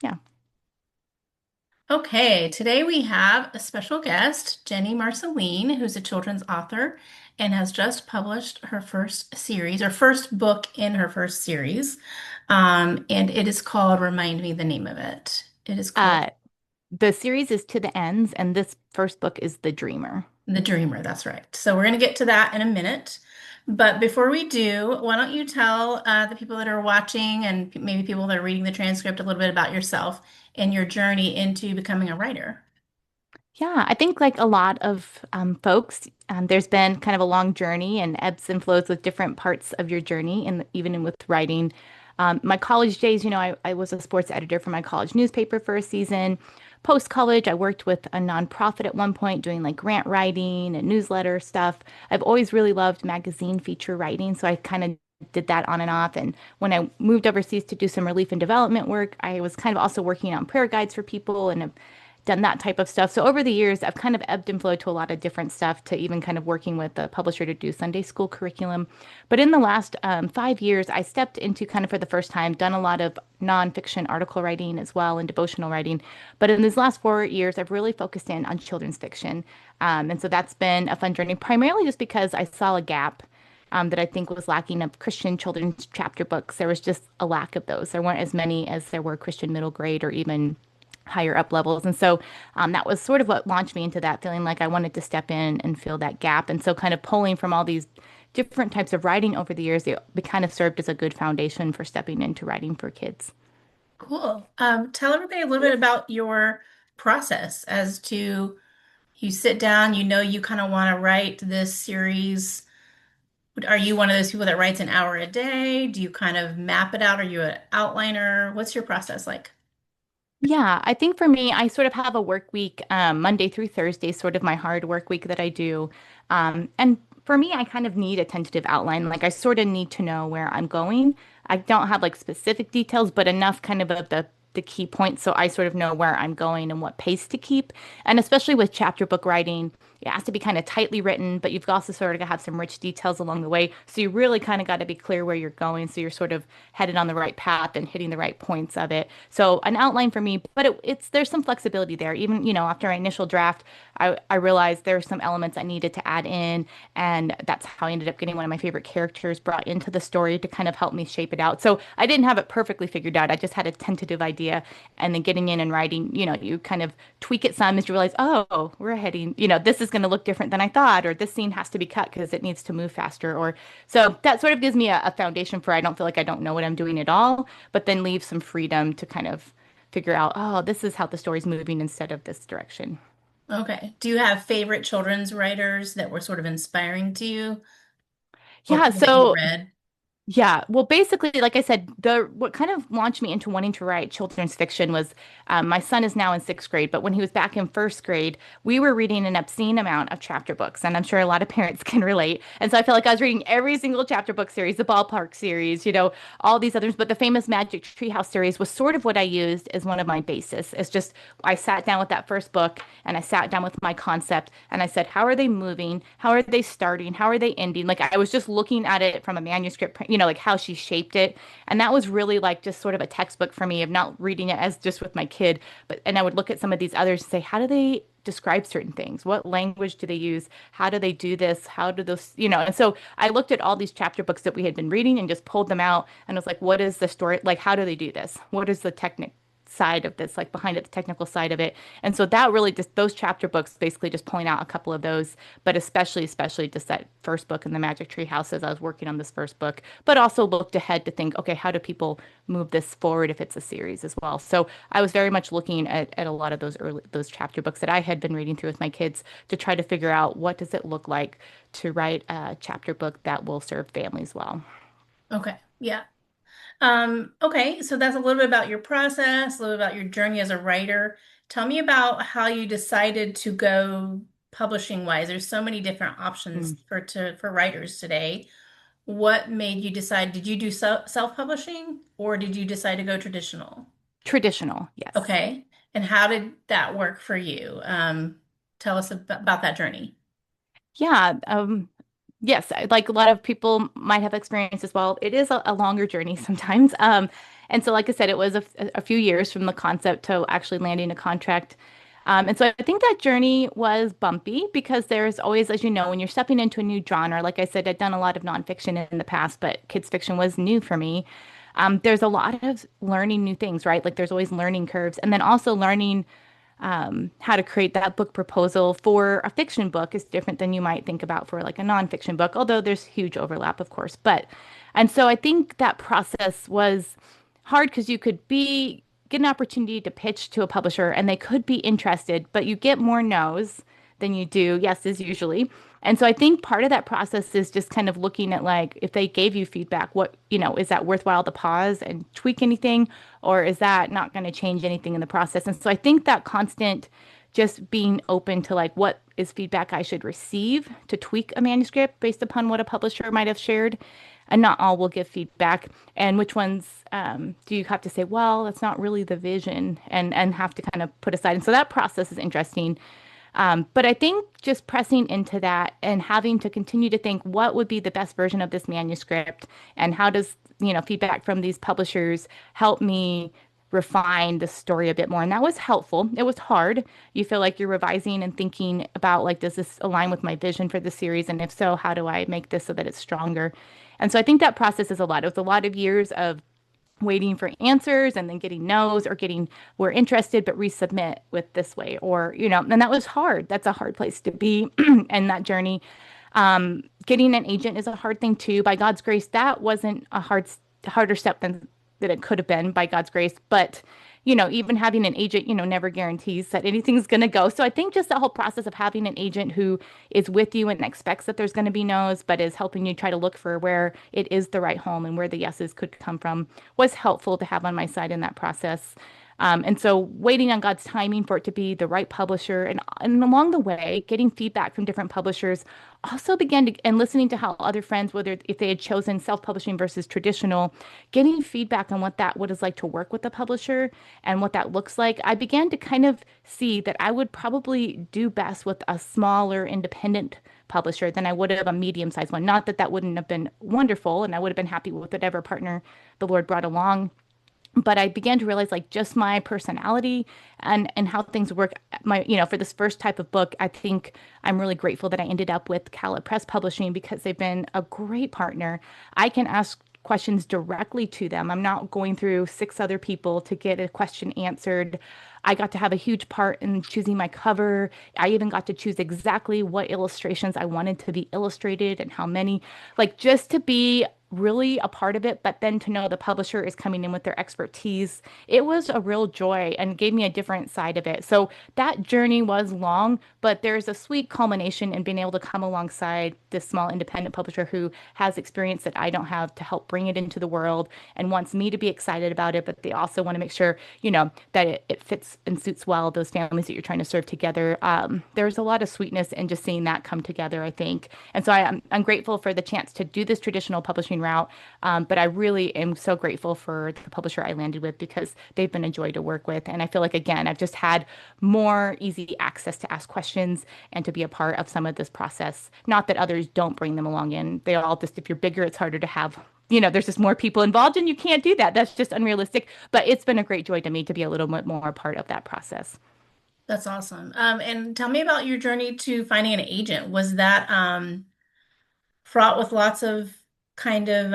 Yeah. Okay, today we have a special guest, Jenny Marcelene, who's a children's author and has just published her first series, or first book in her first series. And it is called, remind me the name of it. It is called Uh, the series is To the Ends, and this first book is The Dreamer. The Dreamer. That's right. So we're going to get to that in a minute. But before we do, why don't you tell the people that are watching and maybe people that are reading the transcript a little bit about yourself and your journey into becoming a writer? Yeah, I think like a lot of folks, there's been kind of a long journey and ebbs and flows with different parts of your journey, and even with writing. My college days, I was a sports editor for my college newspaper for a season. Post-college, I worked with a nonprofit at one point doing like grant writing and newsletter stuff. I've always really loved magazine feature writing, so I kind of did that on and off. And when I moved overseas to do some relief and development work, I was kind of also working on prayer guides for people and done that type of stuff. So over the years, I've kind of ebbed and flowed to a lot of different stuff to even kind of working with the publisher to do Sunday school curriculum. But in the last 5 years, I stepped into kind of for the first time, done a lot of nonfiction article writing as well and devotional writing. But in these last 4 years, I've really focused in on children's fiction. And so that's been a fun journey, primarily just because I saw a gap. That I think was lacking of Christian children's chapter books. There was just a lack of those. There weren't as many as there were Christian middle grade or even higher up levels. And so that was sort of what launched me into that, feeling like I wanted to step in and fill that gap. And so, kind of pulling from all these different types of writing over the years, it kind of served as a good foundation for stepping into writing for kids. Cool. Tell everybody a little bit about your process as to you sit down, you know you kind of want to write this series. Are you one of those people that writes an hour a day? Do you kind of map it out? Are you an outliner? What's your process like? Yeah, I think for me, I sort of have a work week, Monday through Thursday, sort of my hard work week that I do. And for me, I kind of need a tentative outline. Like I sort of need to know where I'm going. I don't have like specific details, but enough kind of the key points so I sort of know where I'm going and what pace to keep. And especially with chapter book writing, it has to be kind of tightly written, but you've also sort of got to have some rich details along the way. So you really kind of got to be clear where you're going. So you're sort of headed on the right path and hitting the right points of it. So an outline for me, but it's there's some flexibility there. Even, after my initial draft, I realized there were some elements I needed to add in. And that's how I ended up getting one of my favorite characters brought into the story to kind of help me shape it out. So I didn't have it perfectly figured out. I just had a tentative idea. And then getting in and writing, you kind of tweak it some as you realize, oh, we're heading, this is going to look different than I thought, or this scene has to be cut because it needs to move faster. Or so that sort of gives me a foundation for I don't feel like I don't know what I'm doing at all, but then leave some freedom to kind of figure out, oh, this is how the story's moving instead of this direction. Okay. Do you have favorite children's writers that were sort of inspiring to you or Yeah, people that you so read? yeah, well, basically, like I said, the what kind of launched me into wanting to write children's fiction was my son is now in sixth grade, but when he was back in first grade, we were reading an obscene amount of chapter books, and I'm sure a lot of parents can relate. And so I felt like I was reading every single chapter book series, the Ballpark series, all these others, but the famous Magic Treehouse series was sort of what I used as one of my basis. It's just I sat down with that first book and I sat down with my concept and I said, how are they moving? How are they starting? How are they ending? Like I was just looking at it from a manuscript, like how she shaped it. And that was really like just sort of a textbook for me of not reading it as just with my kid, and I would look at some of these others and say, how do they describe certain things? What language do they use? How do they do this? How do those, and so I looked at all these chapter books that we had been reading and just pulled them out and was like, what is the story? Like, how do they do this? What is the technique? Side of this, like behind it, the technical side of it. And so that really just those chapter books, basically just pulling out a couple of those, but especially just that first book in the Magic Tree House as I was working on this first book, but also looked ahead to think, okay, how do people move this forward if it's a series as well? So I was very much looking at a lot of those chapter books that I had been reading through with my kids to try to figure out what does it look like to write a chapter book that will serve families well. Okay. Yeah. Okay, so that's a little bit about your process, a little bit about your journey as a writer. Tell me about how you decided to go publishing wise. There's so many different options Mm. for writers today. What made you decide? Did you do self-publishing or did you decide to go traditional? Traditional, yes. Okay, and how did that work for you? Tell us about that journey. Yeah. Yes, like a lot of people might have experienced as well. It is a longer journey sometimes. And so, like I said, it was a few years from the concept to actually landing a contract. And so I think that journey was bumpy because there's always, as you know, when you're stepping into a new genre, like I said, I'd done a lot of nonfiction in the past, but kids fiction was new for me. There's a lot of learning new things, right? Like there's always learning curves. And then also learning how to create that book proposal for a fiction book is different than you might think about for like a nonfiction book, although there's huge overlap, of course. And so I think that process was hard because you could get an opportunity to pitch to a publisher and they could be interested, but you get more no's than you do yeses usually. And so I think part of that process is just kind of looking at like if they gave you feedback, is that worthwhile to pause and tweak anything, or is that not going to change anything in the process? And so I think that constant just being open to like what is feedback I should receive to tweak a manuscript based upon what a publisher might have shared. And not all will give feedback. And which ones do you have to say, well, that's not really the vision and have to kind of put aside. And so that process is interesting. But I think just pressing into that and having to continue to think what would be the best version of this manuscript and how does, feedback from these publishers help me refine the story a bit more. And that was helpful. It was hard. You feel like you're revising and thinking about like, does this align with my vision for the series? And if so, how do I make this so that it's stronger? And so I think that process is a lot. It was a lot of years of waiting for answers and then getting no's or getting we're interested but resubmit with this way or and that was hard. That's a hard place to be in that journey. Getting an agent is a hard thing too. By God's grace, that wasn't harder step than it could have been by God's grace. But even having an agent, never guarantees that anything's going to go. So I think just the whole process of having an agent who is with you and expects that there's going to be no's, but is helping you try to look for where it is the right home and where the yeses could come from was helpful to have on my side in that process. And so waiting on God's timing for it to be the right publisher and along the way, getting feedback from different publishers also began to, and listening to how other friends, whether if they had chosen self-publishing versus traditional, getting feedback on what it's like to work with a publisher and what that looks like. I began to kind of see that I would probably do best with a smaller independent publisher than I would have a medium-sized one. Not that that wouldn't have been wonderful, and I would have been happy with whatever partner the Lord brought along, but I began to realize like just my personality and how things work. For this first type of book, I think I'm really grateful that I ended up with Calla Press Publishing because they've been a great partner. I can ask questions directly to them. I'm not going through six other people to get a question answered. I got to have a huge part in choosing my cover. I even got to choose exactly what illustrations I wanted to be illustrated and how many, like just to be really a part of it, but then to know the publisher is coming in with their expertise, it was a real joy and gave me a different side of it. So that journey was long, but there's a sweet culmination in being able to come alongside this small independent publisher who has experience that I don't have to help bring it into the world and wants me to be excited about it, but they also want to make sure, that it fits and suits well those families that you're trying to serve together. There's a lot of sweetness in just seeing that come together, I think. And so I'm grateful for the chance to do this traditional publishing route. But I really am so grateful for the publisher I landed with because they've been a joy to work with. And I feel like, again, I've just had more easy access to ask questions and to be a part of some of this process. Not that others don't bring them along in. They all just, if you're bigger, it's harder to have. There's just more people involved and you can't do that. That's just unrealistic. But it's been a great joy to me to be a little bit more a part of that process. That's awesome. And tell me about your journey to finding an agent. Was that fraught with lots of kind of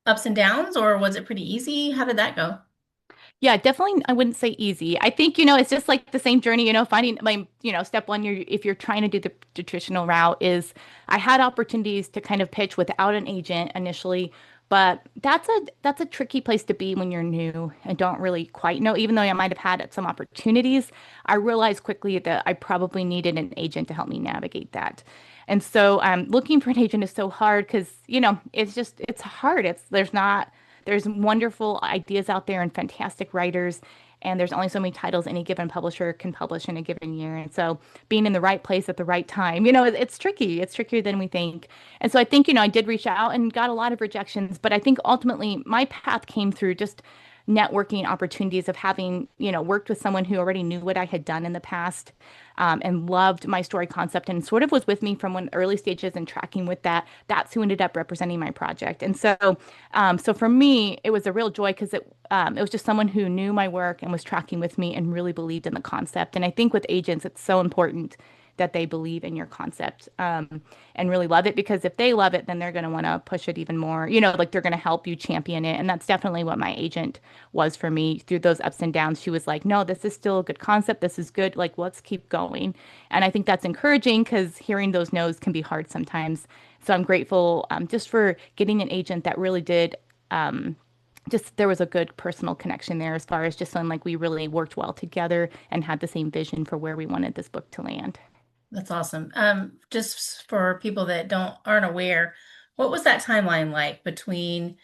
ups and downs, or was it pretty easy? How did that go? Yeah, definitely. I wouldn't say easy. I think, it's just like the same journey, finding my, step one, if you're trying to do the traditional route is I had opportunities to kind of pitch without an agent initially, but that's a tricky place to be when you're new and don't really quite know. Even though I might have had some opportunities, I realized quickly that I probably needed an agent to help me navigate that. And so looking for an agent is so hard because, it's hard. There's wonderful ideas out there and fantastic writers, and there's only so many titles any given publisher can publish in a given year. And so being in the right place at the right time, it's tricky. It's trickier than we think. And so I think, I did reach out and got a lot of rejections, but I think ultimately my path came through just networking opportunities of having, worked with someone who already knew what I had done in the past, and loved my story concept and sort of was with me from when early stages and tracking with that. That's who ended up representing my project. And so for me, it was a real joy because it was just someone who knew my work and was tracking with me and really believed in the concept. And I think with agents, it's so important that they believe in your concept, and really love it, because if they love it, then they're going to want to push it even more. Like they're going to help you champion it. And that's definitely what my agent was for me through those ups and downs. She was like, no, this is still a good concept. This is good. Like, let's keep going. And I think that's encouraging because hearing those no's can be hard sometimes. So I'm grateful, just for getting an agent that really did. Just there was a good personal connection there as far as just feeling like we really worked well together and had the same vision for where we wanted this book to land. That's awesome. Just for people that don't aren't aware, what was that timeline like between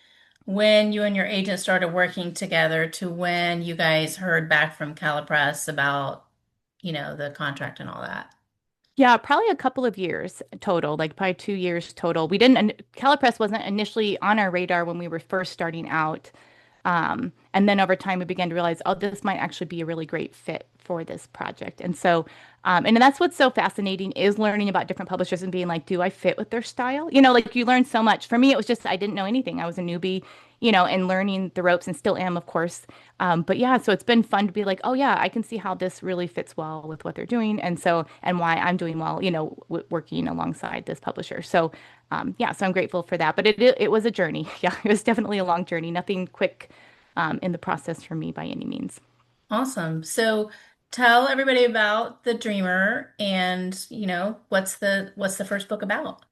when you and your agent started working together to when you guys heard back from Calipress about, the contract and all that? Yeah, probably a couple of years total, like probably 2 years total. Calipress wasn't initially on our radar when we were first starting out. And then over time, we began to realize, oh, this might actually be a really great fit for this project. And that's what's so fascinating is learning about different publishers and being like, do I fit with their style? Like you learn so much. For me, it was just, I didn't know anything. I was a newbie, and learning the ropes and still am, of course. But yeah, so it's been fun to be like, oh yeah, I can see how this really fits well with what they're doing. And why I'm doing well, working alongside this publisher. Yeah, so I'm grateful for that. But it was a journey. Yeah, it was definitely a long journey. Nothing quick, in the process for me by any means. Awesome. So tell everybody about The Dreamer and, what's the first book about?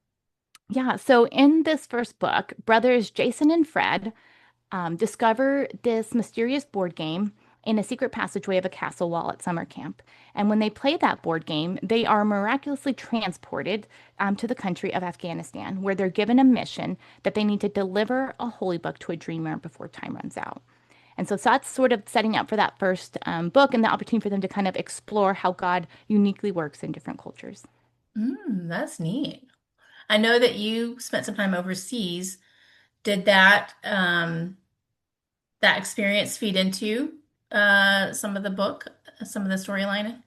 Yeah, so in this first book, brothers Jason and Fred discover this mysterious board game in a secret passageway of a castle wall at summer camp. And when they play that board game, they are miraculously transported to the country of Afghanistan, where they're given a mission that they need to deliver a holy book to a dreamer before time runs out. And so that's sort of setting up for that first book and the opportunity for them to kind of explore how God uniquely works in different cultures. That's neat. I know that you spent some time overseas. Did that experience feed into some of the book, some of the storyline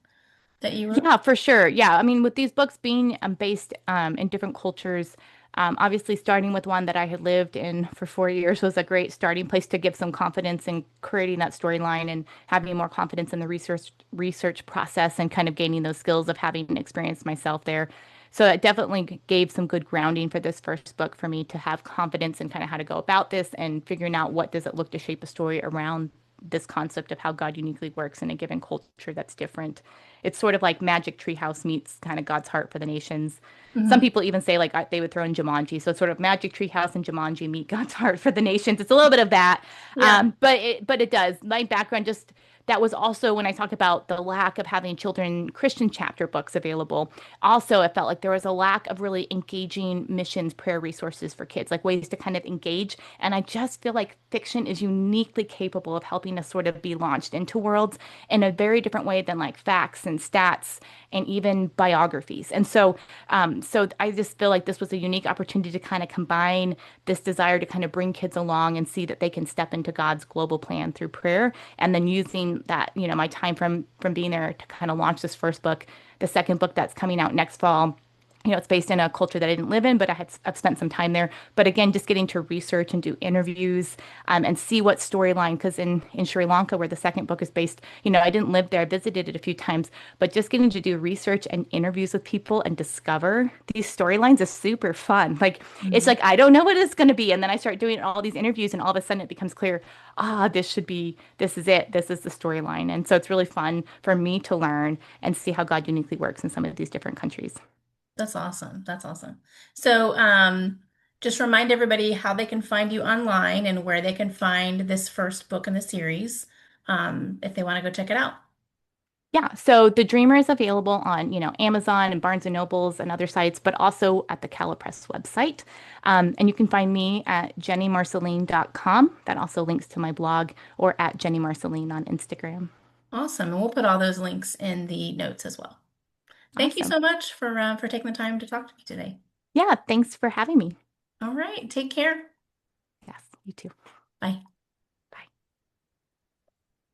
that you wrote? Yeah, for sure. Yeah. I mean, with these books being based in different cultures, obviously starting with one that I had lived in for 4 years was a great starting place to give some confidence in creating that storyline and having more confidence in the research process and kind of gaining those skills of having experienced myself there. So it definitely gave some good grounding for this first book for me to have confidence in kind of how to go about this and figuring out what does it look to shape a story around this concept of how God uniquely works in a given culture that's different. It's sort of like Magic Treehouse meets kind of God's heart for the nations. Some Hmm. people even say like they would throw in Jumanji. So it's sort of Magic Treehouse and Jumanji meet God's heart for the nations. It's a little bit of that, Yeah. but it does. My background just that was also when I talked about the lack of having children Christian chapter books available. Also, I felt like there was a lack of really engaging missions prayer resources for kids, like ways to kind of engage. And I just feel like fiction is uniquely capable of helping us sort of be launched into worlds in a very different way than like facts and stats and even biographies. So I just feel like this was a unique opportunity to kind of combine this desire to kind of bring kids along and see that they can step into God's global plan through prayer, and then using that, my time from being there to kind of launch this first book, the second book that's coming out next fall. It's based in a culture that I didn't live in, but I've spent some time there. But again, just getting to research and do interviews, and see what storyline, because in Sri Lanka, where the second book is based, I didn't live there. I visited it a few times, but just getting to do research and interviews with people and discover these storylines is super fun. Like, it's Mhm. like, I don't know what it's going to be. And then I start doing all these interviews, and all of a sudden it becomes clear, this is it. This is the storyline. And so it's really fun for me to learn and see how God uniquely works in some of these different countries. That's awesome. That's awesome. So, just remind everybody how they can find you online and where they can find this first book in the series, if they want to go check it out. Yeah, so The Dreamer is available on, Amazon and Barnes and Nobles and other sites, but also at the CalaPress website. And you can find me at jennymarcelene.com. That also links to my blog, or at Jenny Marcelene on Instagram. Awesome. And we'll put all those links in the notes as well. Thank you Awesome. so much for taking the time to talk to me today. Yeah, thanks for having me. All right. Take care. Yes, you too. Bye.